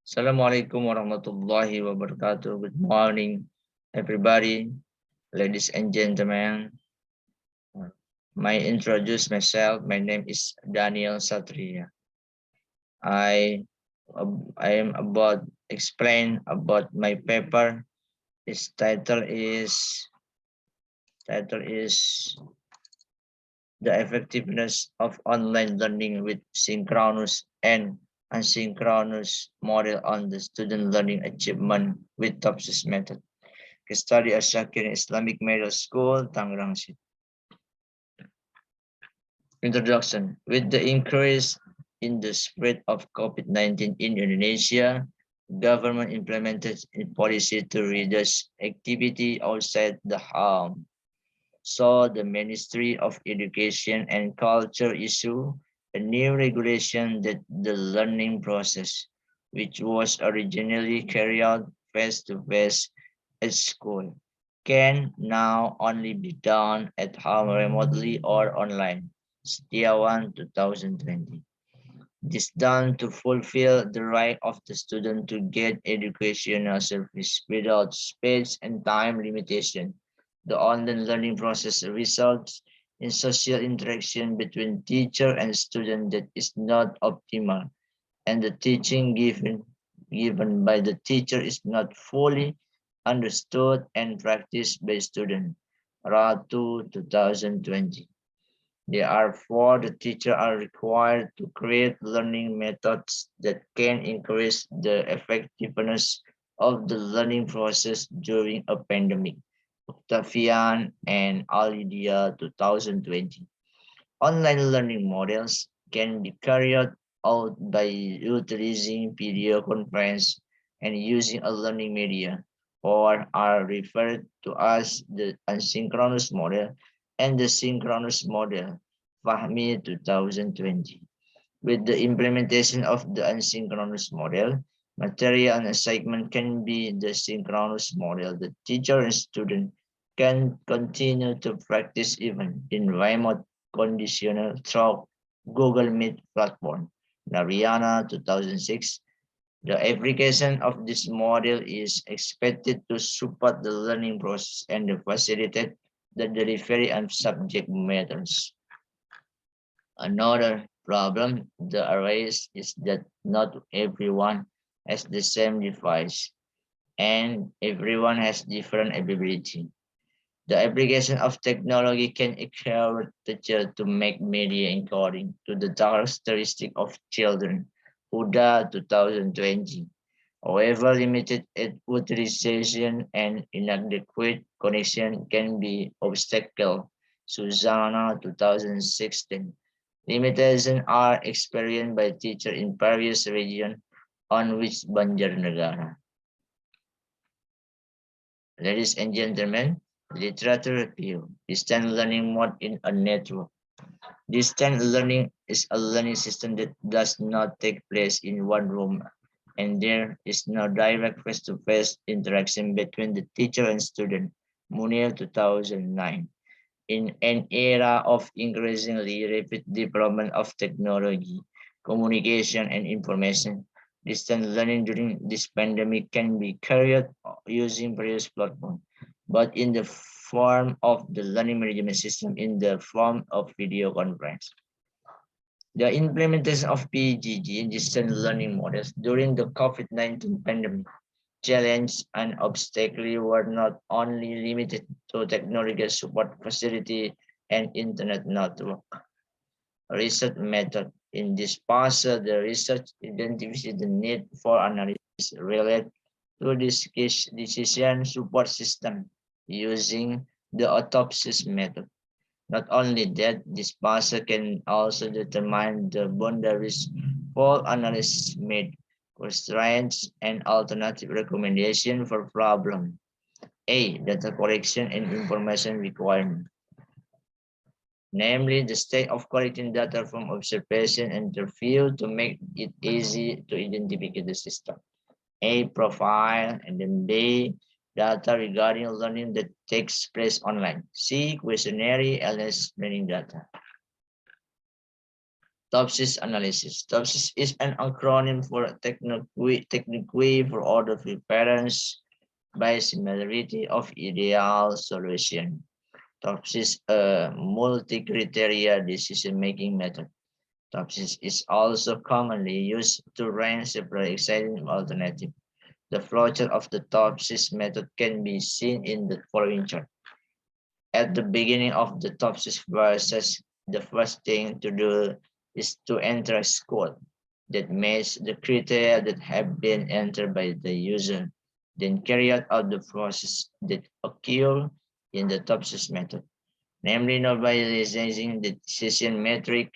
Assalamualaikum warahmatullahi wabarakatuh. Good morning, everybody, ladies and gentlemen. I introduce myself. My name is Danil Satria. I I am about explain about my paper. Its title is the effectiveness of online learning with synchronous and asynchronous model on the student learning achievement with Topsis method. Study at Syakirin Islamic Middle School, Tangerang. Introduction. With the increase in the spread of COVID-19 in Indonesia, government implemented a policy to reduce activity outside the home. So the Ministry of Education and Culture issued a new regulation that the learning process, which was originally carried out face-to-face at school, can now only be done at home remotely or online. Setiawan 2020. This done to fulfill the right of the student to get educational service without space and time limitation. The online learning process results in social interaction between teacher and student that is not optimal, and the teaching given by the teacher is not fully understood and practiced by student. Ratu 2020. Therefore, the teacher are required to create learning methods that can increase the effectiveness of the learning process during a pandemic. Octavian and Alidia 2020. Online learning models can be carried out by utilizing video conference and using a learning media, or are referred to as the asynchronous model and the synchronous model, Fahmi 2020. With the implementation of the asynchronous model, material and assignment can be the synchronous model. The teacher and student can continue to practice even in remote conditions through Google Meet platform. Nariana 2006. The application of this model is expected to support the learning process and facilitate the delivery of subject matters. Another problem that arises is that not everyone has the same device and everyone has different ability. The application of technology can encourage teachers to make media according to the characteristic of children. Huda 2020. However, limited utilization and inadequate connection can be obstacle. Susanna 2016. Limitations are experienced by teachers in various regions on which Banjarnegara. Ladies and gentlemen, literature review. Distance learning mode in a network. Distance learning is a learning system that does not take place in one room, and there is no direct face-to-face interaction between the teacher and student. Munir 2009. In an era of increasingly rapid development of technology, communication, and information, distance learning during this pandemic can be carried using various platforms, but in the form of the learning management system in the form of video conference. The implementation of PGG distance learning models during the COVID-19 pandemic challenge and obstacle were not only limited to technological support facility and internet network. Research method. In this passage, the research identifies the need for analysis related to this decision support system using the Topsis method. Not only that, this passage can also determine the boundaries for analysis made, constraints, and alternative recommendation for problem. A. Data collection and information requirement. Namely, the state of collecting data from observation and interview to make it easy to identify the system. A. Profile, and then B. Data regarding learning that takes place online. C. Questionnaire, LS learning data. Topsis analysis. Topsis is an acronym for technique for order preference by similarity of ideal solution. Topsis a multi-criteria decision-making method. Topsis is also commonly used to rank several exciting alternatives. The flowchart of the Topsis method can be seen in the following chart. At the beginning of the Topsis process, the first thing to do is to enter a score that matches the criteria that have been entered by the user. Then carry out the process that occur in the Topsis method, namely normalizing the decision metric,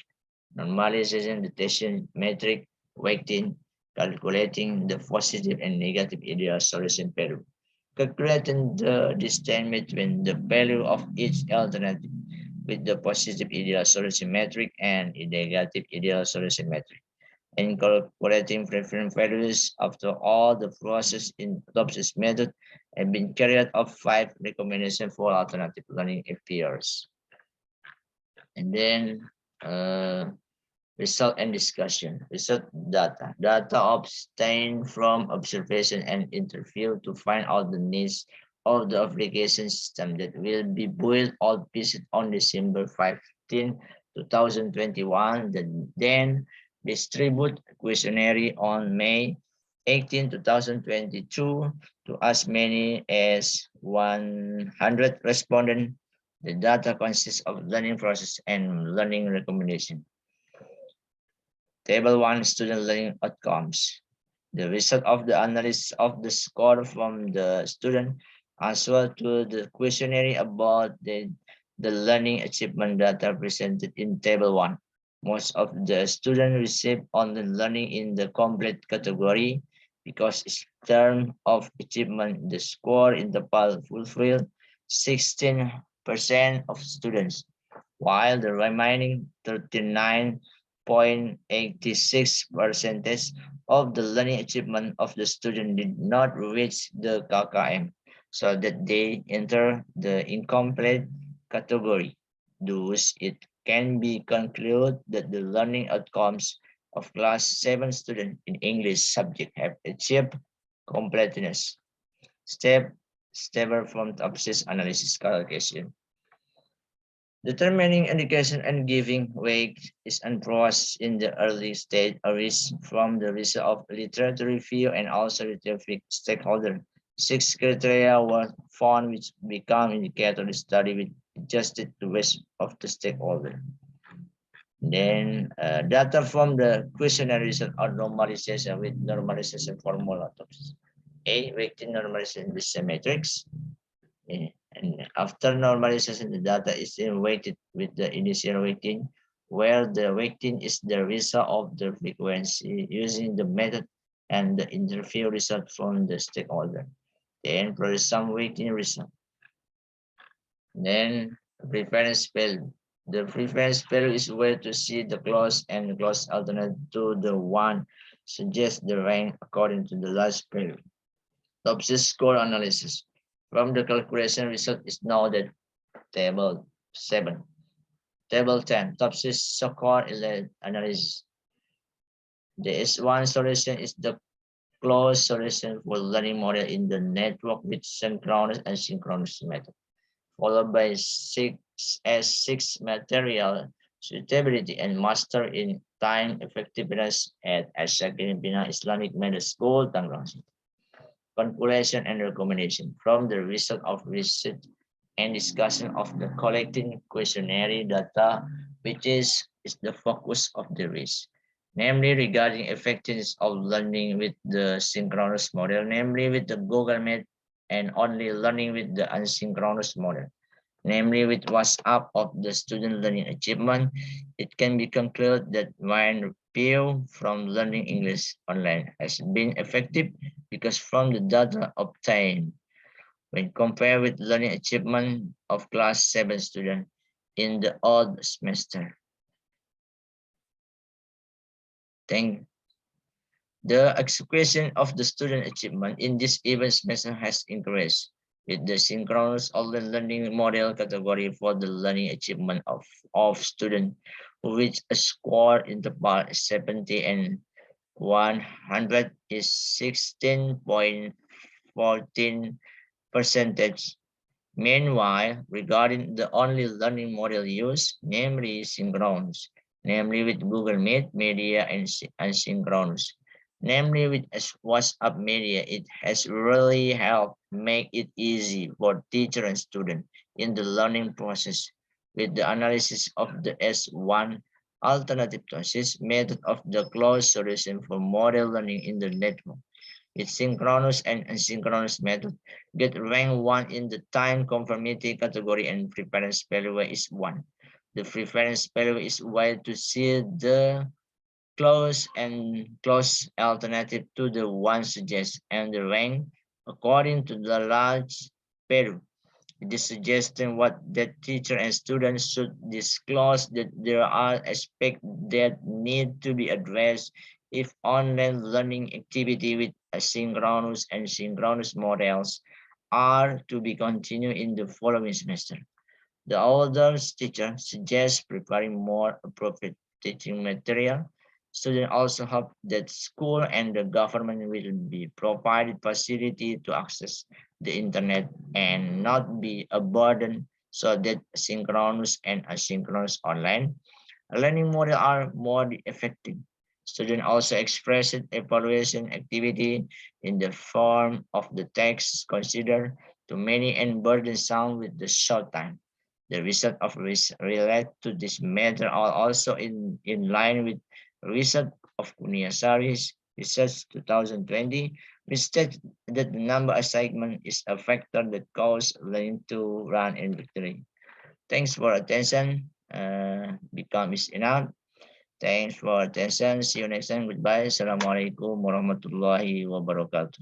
normalizing the decision metric, weighting, calculating the positive and negative ideal solution value, calculating the distance between the value of each alternative with the positive ideal solution metric and the negative ideal solution metric, incorporating preference values. After all the process in Topsis method have been carried out of 5 recommendations for alternative learning appears. And then result and discussion. Result data. Data obtained from observation and interview to find out the needs of the application system that will be built or visited on December 15, 2021. Then distribute questionnaire on May 18, 2022 to as many as 100 respondents. The data consists of learning process and learning recommendation. Table 1, student learning outcomes. The result of the analysis of the score from the student answer to the questionnaire about the learning achievement data presented in Table 1. Most of the students received online learning in the complete category because in terms of achievement, the score interval fulfilled 16% of students, while the remaining 39.86% of the learning achievement of the student did not reach the KKM, so that they enter the incomplete category. Thus, it can be concluded that the learning outcomes of class 7 students in English subject have achieved completeness. Step from Topsis analysis calculation. Determining indication and giving weight is unprocessed in the early stage arising from the result of literature review and also scientific stakeholder. 6 criteria were found which become indicator of the study with adjusted to rest of the stakeholder. Then data from the questionnaire result are normalization with normalization formula. A, weighting normalization with matrix. And after normalization, the data is then weighted with the initial weighting, where the weighting is the result of the frequency using the method and the interview result from the stakeholder. Then produce some weighting result. Then preference value. The preference value is where to see the close and close alternate to the one suggest the rank according to the last value. Topsis score analysis. From the calculation result is now the table 7. Table 10, Topsis score analysis. The S1 solution is the closed solution for learning model in the network with synchronous and synchronous method, followed by 6 material suitability and master in time effectiveness at Syakirin Islamic Middle School, Tangerang. Conclusion and recommendation. From the result of research and discussion of the collecting questionnaire data, which is the focus of the research, namely regarding effectiveness of learning with the synchronous model, namely with the Google Meet, and only learning with the asynchronous model, namely with WhatsApp of the student learning achievement. It can be concluded that when review from learning English online has been effective because from the data obtained when compared with learning achievement of class 7 students in the old semester. The execution of the student achievement in this even semester has increased with the synchronous online learning model category for the learning achievement of students which a score interval 70 and 100 is 16.14 percentage. Meanwhile, regarding the only learning model used, namely synchronous, namely with Google Meet, Media, and Asynchronous, namely with WhatsApp Media, it has really helped make it easy for teacher and student in the learning process with the analysis of the S1 alternative Topsis method of the closed solution for model learning in the network. Its synchronous and asynchronous method get rank 1 in the time conformity category and preference value is 1. The preference value is way to see the close alternative to the one suggests and the rank according to the large value. It is suggesting what the teacher and students should disclose that there are aspects that need to be addressed if online learning activity with asynchronous and synchronous models are to be continued in the following semester. The older teacher suggests preparing more appropriate teaching material. Students also hope that school and the government will be provided facility to access the internet and not be a burden so that synchronous and asynchronous online learning model are more effective. Students also expressed evaluation activity in the form of the text considered too many and burdensome with the short time. The result of relate to this matter are also in line with result of Kuniasari's research 2020, which states that the number assignment is a factor that causes learning to run in victory. Thanks for attention. Become is enough. Thanks for attention. See you next time. Goodbye. Assalamualaikum warahmatullahi wabarakatuh.